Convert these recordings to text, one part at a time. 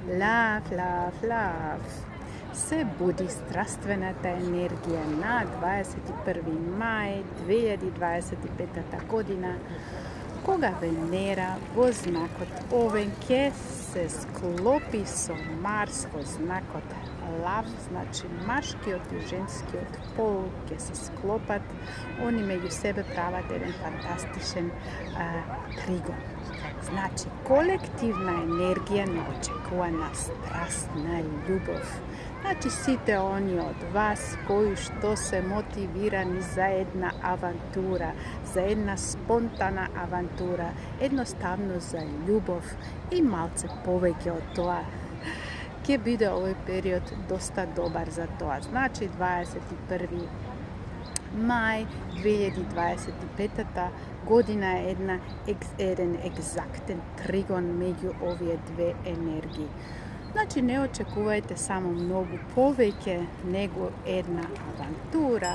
Love, love, love. Се буди страствената енергија на 21. мај 2025 година, кога Венера во знакот Овен ќе се склопи со Марс во знакот Лав, значи машкиот и женскиот пол ќе се склопат, они меѓу себе прават еден фантастичен тригон. Значи, колективна енергија на очекувана страст, на љубов. Значи, сите они од вас кои што се мотивирани за една авантура, за една спонтана авантура, едноставно за љубов и малце повеќе од тоа, ќе биде овој период доста добар за тоа. Значи, 21. мај 2025 година е еден екзактен тригон меѓу овие две енергии. Значи, не очекувајте само многу повеќе него една авантура,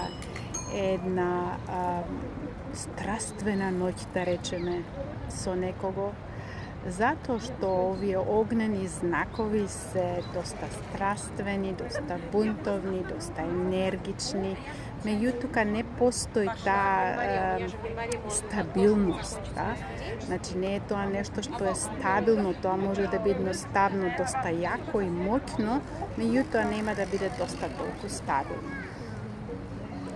една страствена ноќ, да речеме, со некого, затоа што овие огнени знакови се доста страствени, доста бунтовни, доста енергични, меѓутоа не постои таа стабилност, да? Значи не е тоа нешто што е стабилно, тоа може да биде едноставно доста јако и моќно, меѓутоа нема да биде доста толку стабилно.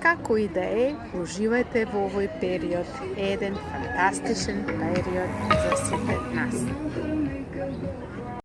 Како и да е, уживајте во овој период, еден фантастичен период за сите нас.